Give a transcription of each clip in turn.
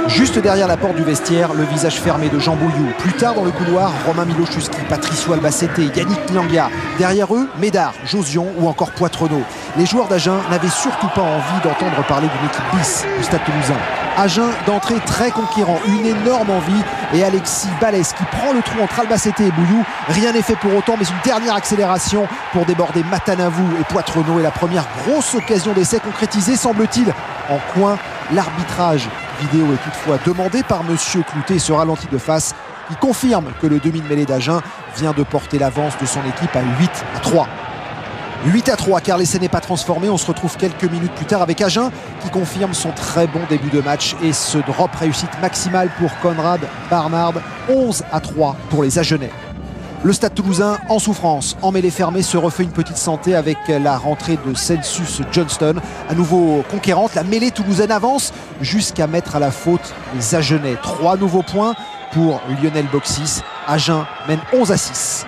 Juste derrière la porte du vestiaire, le visage fermé de Jean Bouilloux. Plus tard dans le couloir, Romain Miloszewski, Patricio Albacete, Yannick Nyanga. Derrière eux, Médard, Josion ou encore Poitrenaud. Les joueurs d'Agen n'avaient surtout pas envie d'entendre parler d'une équipe bis du Stade Toulousain. Agen d'entrée très conquérant, une énorme envie, et Alexis Balès qui prend le trou entre Albacete et Bouilloux. Rien n'est fait pour autant, mais une dernière accélération pour déborder Matanavou et Poitrenaud, et la première grosse occasion d'essai concrétisée, semble-t-il, en coin. L'arbitrage vidéo est toutefois demandé par monsieur Cloutet, ce ralenti de face qui confirme que le demi de mêlée d'Agen vient de porter l'avance de son équipe à 8-3. 8-3 car l'essai n'est pas transformé. On se retrouve quelques minutes plus tard avec Agen qui confirme son très bon début de match et ce drop réussite maximale pour Conrad Barnard. 11-3 pour les Agenais. Le Stade Toulousain en souffrance, en mêlée fermée, se refait une petite santé avec la rentrée de Celsius Johnston. À nouveau conquérante, la mêlée toulousaine avance jusqu'à mettre à la faute les Agenais. 3 nouveaux points pour Lionel Boxis. Agen mène 11-6.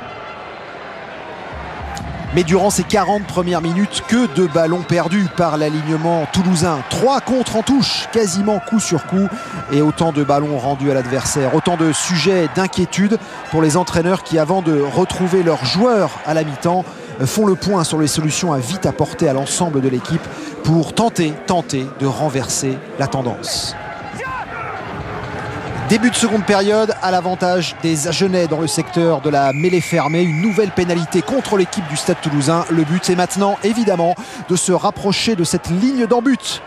Mais durant ces 40 premières minutes, que de ballons perdus par l'alignement toulousain. 3 contres en touche, quasiment coup sur coup, et autant de ballons rendus à l'adversaire. Autant de sujets d'inquiétude pour les entraîneurs qui, avant de retrouver leurs joueurs à la mi-temps, font le point sur les solutions à vite apporter à l'ensemble de l'équipe pour tenter de renverser la tendance. Début de seconde période à l'avantage des Agenais dans le secteur de la mêlée fermée. Une nouvelle pénalité contre l'équipe du Stade Toulousain. Le but c'est maintenant évidemment de se rapprocher de cette ligne d'en but.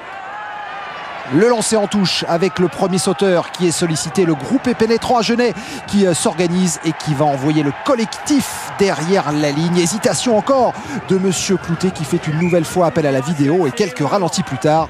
Le lancer en touche avec le premier sauteur qui est sollicité. Le groupe est pénétrant Agenais qui s'organise et qui va envoyer le collectif derrière la ligne. Hésitation encore de monsieur Cloutet qui fait une nouvelle fois appel à la vidéo et quelques ralentis plus tard.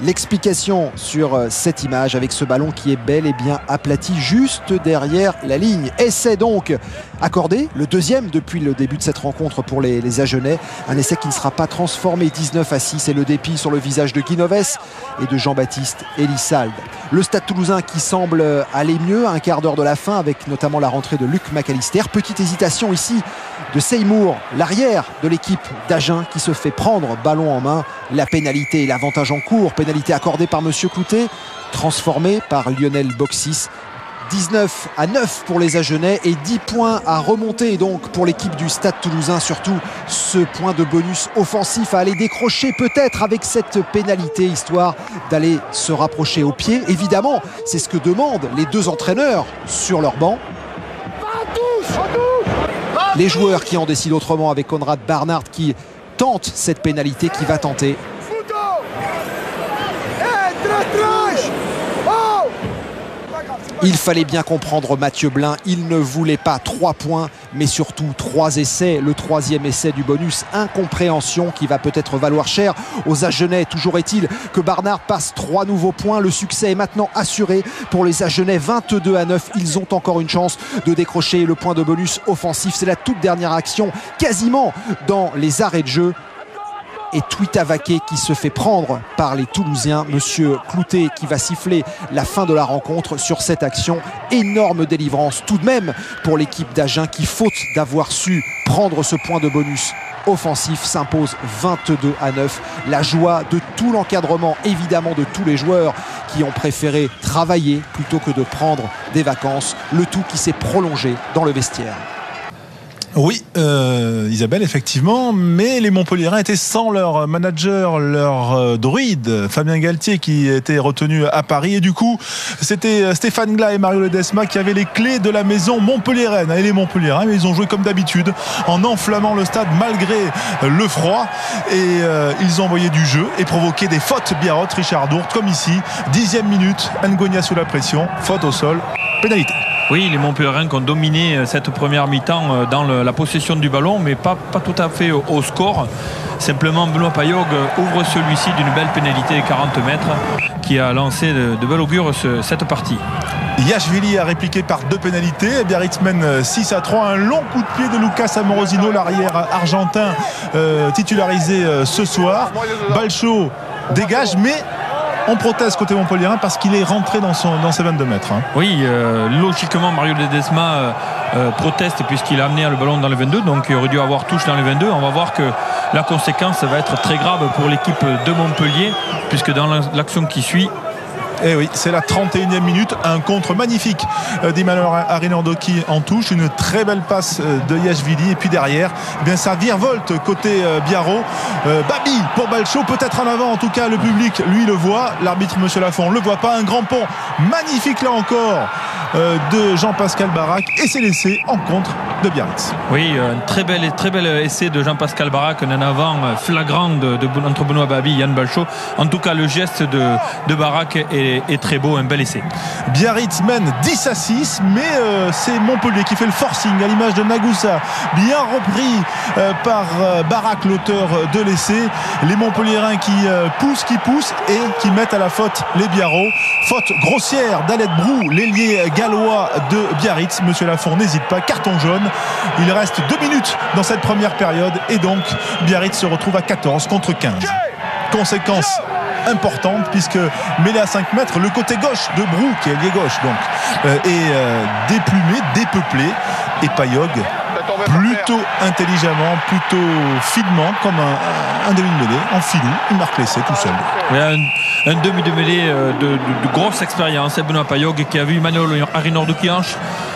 L'explication sur cette image avec ce ballon qui est bel et bien aplati juste derrière la ligne. Essai donc accordé, le deuxième depuis le début de cette rencontre pour les Agenais. Un essai qui ne sera pas transformé. 19-6 et le dépit sur le visage de Guinoves et de Jean-Baptiste Elissalde. Le Stade Toulousain qui semble aller mieux à un quart d'heure de la fin avec notamment la rentrée de Luc McAllister. Petite hésitation ici de Seymour, l'arrière de l'équipe d'Agen qui se fait prendre ballon en main. La pénalité et l'avantage en cours. Pénalité accordée par monsieur Cloutet, transformée par Lionel Boxis. 19-9 pour les Agenais et 10 points à remonter donc pour l'équipe du Stade Toulousain. Surtout ce point de bonus offensif à aller décrocher peut-être avec cette pénalité, histoire d'aller se rapprocher au pied. Évidemment, c'est ce que demandent les deux entraîneurs sur leur banc. Les joueurs qui en décident autrement avec Conrad Barnard qui tente cette pénalité, qui va tenter. Il fallait bien comprendre Mathieu Blin, il ne voulait pas 3 points, mais surtout 3 essais. Le 3e essai du bonus, incompréhension qui va peut-être valoir cher aux Agenais. Toujours est-il que Barnard passe 3 nouveaux points. Le succès est maintenant assuré pour les Agenais. 22-9, ils ont encore une chance de décrocher le point de bonus offensif. C'est la toute dernière action, quasiment dans les arrêts de jeu. Et Tuitavaké qui se fait prendre par les Toulousiens. Monsieur Cloutet qui va siffler la fin de la rencontre sur cette action. Énorme délivrance tout de même pour l'équipe d'Agen qui, faute d'avoir su prendre ce point de bonus offensif, s'impose 22-9. La joie de tout l'encadrement, évidemment de tous les joueurs qui ont préféré travailler plutôt que de prendre des vacances. Le tout qui s'est prolongé dans le vestiaire. Oui, Isabelle, effectivement, mais les Montpelliérains étaient sans leur manager, leur druide, Fabien Galtier, qui était retenu à Paris. Et du coup, c'était Stéphane Glas et Mario Ledesma qui avaient les clés de la maison montpelliéraine. Et les Montpelliérains, ils ont joué comme d'habitude, en enflammant le stade malgré le froid. Et ils ont envoyé du jeu et provoqué des fautes Biarrot, Richard Dourte, comme ici. 10e minute, Ngonia sous la pression, faute au sol, pénalité. Oui, les Montpelliérains qui ont dominé cette première mi-temps dans la possession du ballon, mais pas tout à fait au score. Simplement, Benoît Payog ouvre celui-ci d'une belle pénalité de 40 mètres qui a lancé de bel augure cette partie. Yachvili a répliqué par 2 pénalités. Biarritz mène 6-3. Un long coup de pied de Lucas Amorosino, l'arrière argentin titularisé ce soir. Balcho dégage, mais on proteste côté Montpelliérain parce qu'il est rentré dans ses 22 mètres. Oui, logiquement, Mario Ledesma proteste puisqu'il a amené le ballon dans les 22, donc il aurait dû avoir touche dans les 22. On va voir que la conséquence va être très grave pour l'équipe de Montpellier, puisque dans l'action qui suit, Et oui, c'est la 31e minute, un contre magnifique d'Emmanuel Arinordoki en touche, une très belle passe de Yachvili, et puis derrière, eh bien ça virevolte côté Biarro. Babi pour Balcho, peut-être en avant, en tout cas le public lui le voit, l'arbitre Monsieur Lafont le voit pas. Un grand pont magnifique là encore de Jean-Pascal Barak, et c'est l'essai en contre de Biarritz. Oui, un très bel essai de Jean-Pascal Barak, un en avant flagrant entre Benoît Babi et Yann Balcho. En tout cas, le geste de Barak est très beau, un bel essai. Biarritz mène 10-6, mais c'est Montpellier qui fait le forcing à l'image de Nagoussa, bien repris par Barak, l'auteur de l'essai. Les Montpelliérains qui poussent et qui mettent à la faute les Biarros. Faute grossière d'Aled Brou, l'ailier gallois de Biarritz. Monsieur Lafont n'hésite pas, carton jaune. Il reste 2 minutes dans cette première période, et donc Biarritz se retrouve à 14 contre 15. Conséquence importante, puisque mêlé à 5 mètres, le côté gauche de Brou, qui est ailier gauche donc, est déplumé, dépeuplé, et Payog plutôt intelligemment, plutôt finement, comme un demi-mêlée en filou, il marque l'essai tout seul. Un demi de mêlée de grosse expérience, Benoît Payog, qui a vu Emmanuel Arinordoki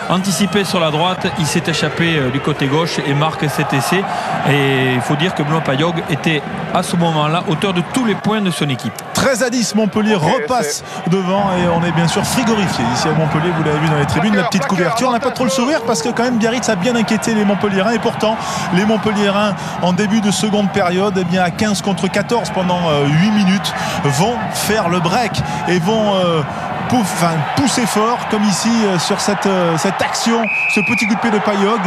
anticiper sur la droite, il s'est échappé du côté gauche et marque cet essai. Et il faut dire que Benoît Payog était à ce moment-là auteur de tous les points de son équipe. 13-10, Montpellier repasse devant, et on est bien sûr frigorifié ici à Montpellier. Vous l'avez vu dans les tribunes, la petite couverture, on n'a pas trop le sourire parce que quand même Biarritz a bien inquiété les Montpelliérains, et pourtant les Montpelliérains en début de seconde période, eh bien à 15 contre 14 pendant 8 minutes, vont faire le break et vont pousser fort, comme ici sur cette action, ce petit coup de pied de Payog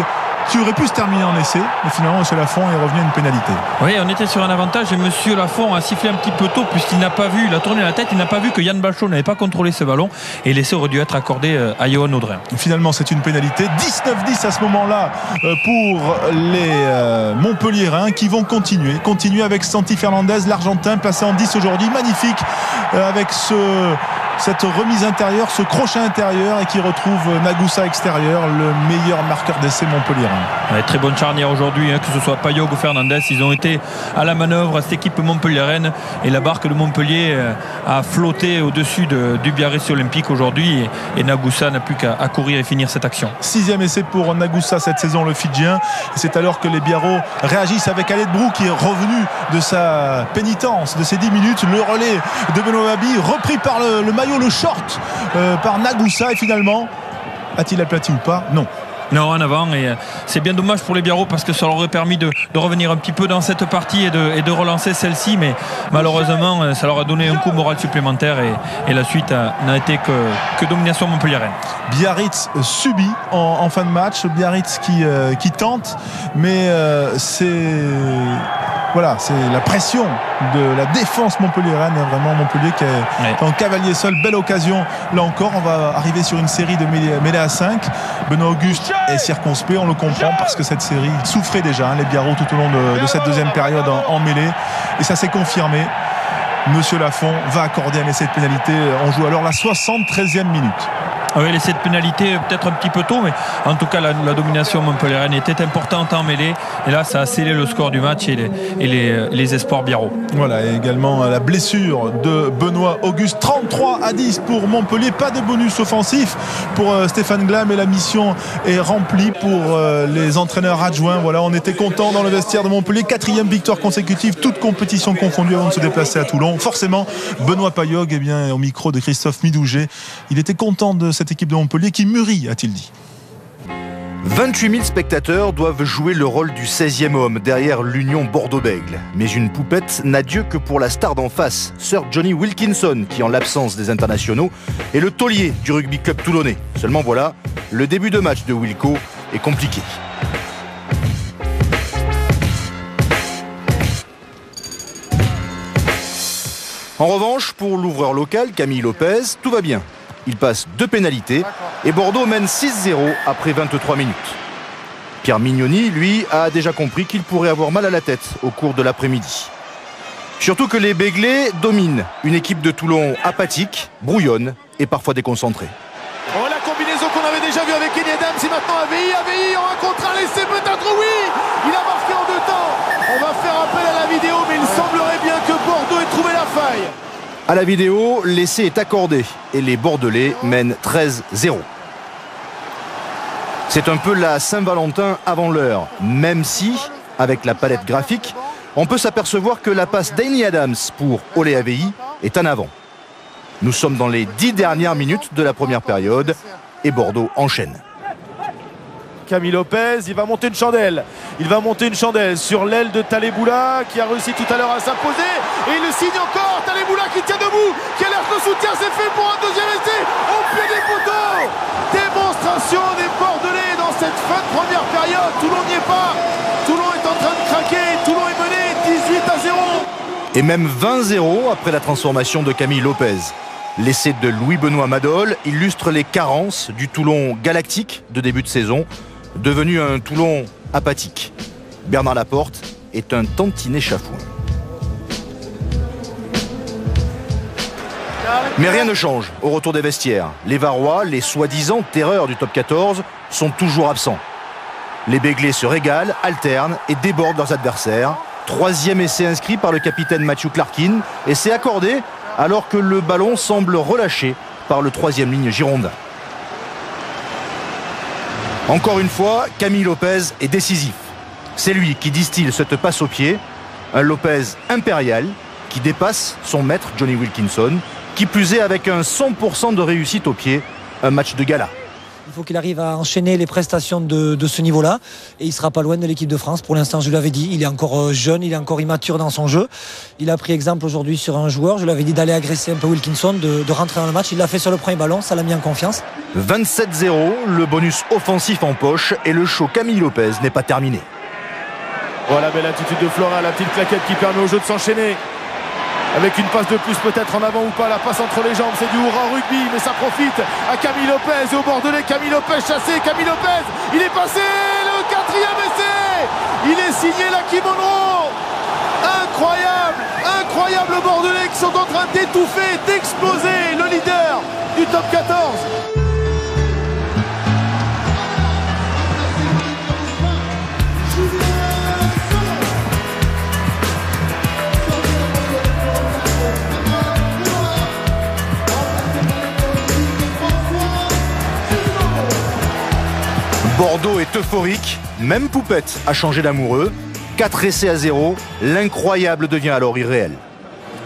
qui aurait pu se terminer en essai, mais finalement M. Lafont est revenu à une pénalité. Oui, on était sur un avantage, et M. Lafont a sifflé un petit peu tôt, puisqu'il n'a pas vu, il a tourné la tête, il n'a pas vu que Yann Balcho n'avait pas contrôlé ce ballon, et l'essai aurait dû être accordé à Johan Audrin. Finalement c'est une pénalité, 19-10 à ce moment-là pour les Montpelliérains, qui vont continuer avec Santi Fernandez, l'Argentin, placé en 10 aujourd'hui, magnifique, avec cette remise intérieure, ce crochet intérieur, et qui retrouve Nagoussa extérieur, le meilleur marqueur d'essai montpelliérain. Ouais, très bonne charnière aujourd'hui, que ce soit Payog ou Fernandez, ils ont été à la manœuvre, cette équipe montpelliéraine, et la barque de Montpellier a flotté au-dessus du Biarritz Olympique aujourd'hui, et Nagoussa n'a plus qu'à courir et finir cette action. 6e essai pour Nagoussa cette saison, le Fidjien. C'est alors que les Biarros réagissent avec Aled Brou, qui est revenu de sa pénitence de ces 10 minutes. Le relais de Benoît Babi, repris par le maillot, le short par Nagoussa, et finalement a-t-il aplati ou pas? Non, en avant, et c'est bien dommage pour les Biarros, parce que ça leur aurait permis de revenir un petit peu dans cette partie et de relancer celle-ci, mais malheureusement ça leur a donné un coup moral supplémentaire, et la suite n'a été que domination montpelliéraine. Biarritz subit en fin de match, Biarritz qui tente, mais c'est la pression de la défense montpelliéraine, vraiment Montpellier qui est en cavalier seul. Belle occasion là encore, on va arriver sur une série de mêlées à 5. Benoît Auguste est circonspect, on le comprend, parce que cette série souffrait déjà, les Biarros, tout au long de cette deuxième période en mêlée, et ça s'est confirmé. Monsieur Lafont va accorder un essai de pénalité. On joue alors la 73e minute. Oui, l'essai de pénalité peut-être un petit peu tôt, mais en tout cas la domination montpelliéraine était importante en mêlée, et là ça a scellé le score du match et les espoirs Biarros. Voilà, et également la blessure de Benoît Auguste. 33-10 pour Montpellier, pas de bonus offensif pour Stéphane Glam, et la mission est remplie pour les entraîneurs adjoints. Voilà, on était content dans le vestiaire de Montpellier, 4e victoire consécutive, toute compétition confondue, avant de se déplacer à Toulon. Forcément Benoît Payog, au micro de Christophe Midouget, il était content de cette équipe de Montpellier qui mûrit, a-t-il dit. 28 000 spectateurs doivent jouer le rôle du 16e homme derrière l'Union Bordeaux-Bègles. Mais une poupette n'a Dieu que pour la star d'en face, Sir Johnny Wilkinson, qui en l'absence des internationaux est le taulier du rugby club toulonnais. Seulement voilà, le début de match de Wilco est compliqué. En revanche, pour l'ouvreur local, Camille Lopez, tout va bien. Il passe 2 pénalités et Bordeaux mène 6-0 après 23 minutes. Pierre Mignoni, lui, a déjà compris qu'il pourrait avoir mal à la tête au cours de l'après-midi. Surtout que les Béglés dominent une équipe de Toulon apathique, brouillonne et parfois déconcentrée. Oh, la combinaison qu'on avait déjà vue avec Kenny Adams, c'est maintenant AVI en un contre un, l'essai peut-être, oui, il a marqué en 2 temps. On va faire appel à la vidéo, mais il semblerait bien que Bordeaux ait trouvé la faille. À la vidéo, l'essai est accordé et les Bordelais mènent 13-0. C'est un peu la Saint-Valentin avant l'heure, même si, avec la palette graphique, on peut s'apercevoir que la passe d'Amy Adams pour Ole Avei est en avant. Nous sommes dans les 10 dernières minutes de la première période et Bordeaux enchaîne. Camille Lopez, il va monter une chandelle. Il va monter une chandelle sur l'aile de Taleboula qui a réussi tout à l'heure à s'imposer. Et il le signe encore. Taleboula qui tient debout, qui alerte le soutien. C'est fait pour un deuxième essai au pied des poteaux. Démonstration des Bordelais dans cette fin de première période. Toulon n'y est pas. Toulon est en train de craquer. Toulon est mené 18-0. Et même 20-0 après la transformation de Camille Lopez. L'essai de Louis-Benoît Madol illustre les carences du Toulon galactique de début de saison, devenu un Toulon apathique. Bernard Laporte est un tantinet chafouin. Mais rien ne change au retour des vestiaires. Les Varois, les soi-disant terreurs du top 14, sont toujours absents. Les Béglés se régalent, alternent et débordent leurs adversaires. Troisième essai inscrit par le capitaine Matthew Clarkin et c'est accordé alors que le ballon semble relâché par le troisième ligne girondin. Encore une fois, Camille Lopez est décisif. C'est lui qui distille cette passe au pied, un Lopez impérial qui dépasse son maître Johnny Wilkinson, qui plus est avec un 100% de réussite au pied, un match de gala. Il faut qu'il arrive à enchaîner les prestations de ce niveau-là et il ne sera pas loin de l'équipe de France. Pour l'instant, je l'avais dit, il est encore jeune, il est encore immature dans son jeu. Il a pris exemple aujourd'hui sur un joueur, je lui avais dit d'aller agresser un peu Wilkinson, de rentrer dans le match. Il l'a fait sur le premier ballon, ça l'a mis en confiance. 27-0, le bonus offensif en poche et le show Camille Lopez n'est pas terminé. Voilà, belle attitude de Flora, la petite claquette qui permet au jeu de s'enchaîner. Avec une passe de plus peut-être en avant ou pas, la passe entre les jambes, c'est du hurrah rugby, mais ça profite à Camille Lopez et au Bordelais. Camille Lopez chassé, Camille Lopez, il est passé, le quatrième essai, il est signé Lucky Monroe. Incroyable, incroyable Bordelais qui sont en train d'étouffer, d'exploser le leader du top 14. Bordeaux est euphorique, même Poupette a changé d'amoureux. 4 essais à 0, l'incroyable devient alors irréel.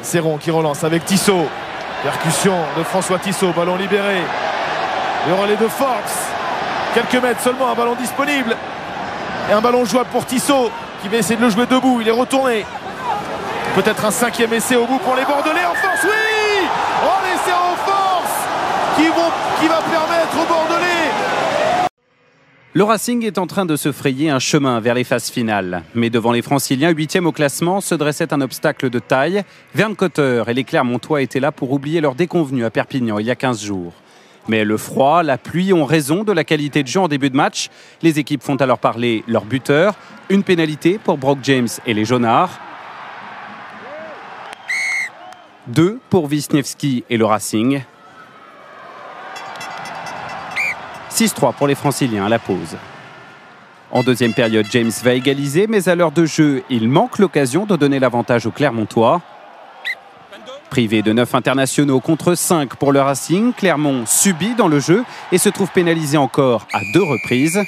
Serron qui relance avec Tissot. Percussion de François Tissot, ballon libéré. Le relais de Forbes. Quelques mètres seulement, un ballon disponible. Et un ballon jouable pour Tissot qui va essayer de le jouer debout, il est retourné. Peut-être un 5e essai au bout pour les Bordelais en force, oui. Oh, l'essai en force qui va permettre aux Bordelais. Le Racing est en train de se frayer un chemin vers les phases finales. Mais devant les Franciliens, 8e au classement, se dressait un obstacle de taille. Verne Cotter et les Clermontois étaient là pour oublier leur déconvenue à Perpignan il y a 15 jours. Mais le froid, la pluie ont raison de la qualité de jeu en début de match. Les équipes font alors parler leur buteur. Une pénalité pour Brock James et les Jaunards. 2 pour Wisniewski et le Racing. 6-3 pour les Franciliens à la pause. En deuxième période, James va égaliser, mais à l'heure de jeu, il manque l'occasion de donner l'avantage aux Clermontois. Privé de 9 internationaux contre 5 pour le Racing, Clermont subit dans le jeu et se trouve pénalisé encore à 2 reprises.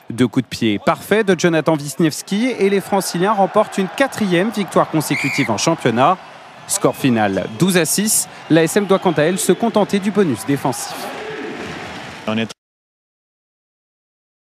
2 coups de pied parfaits de Jonathan Wisniewski et les Franciliens remportent une 4e victoire consécutive en championnat. Score final 12-6. L'ASM doit quant à elle se contenter du bonus défensif. On est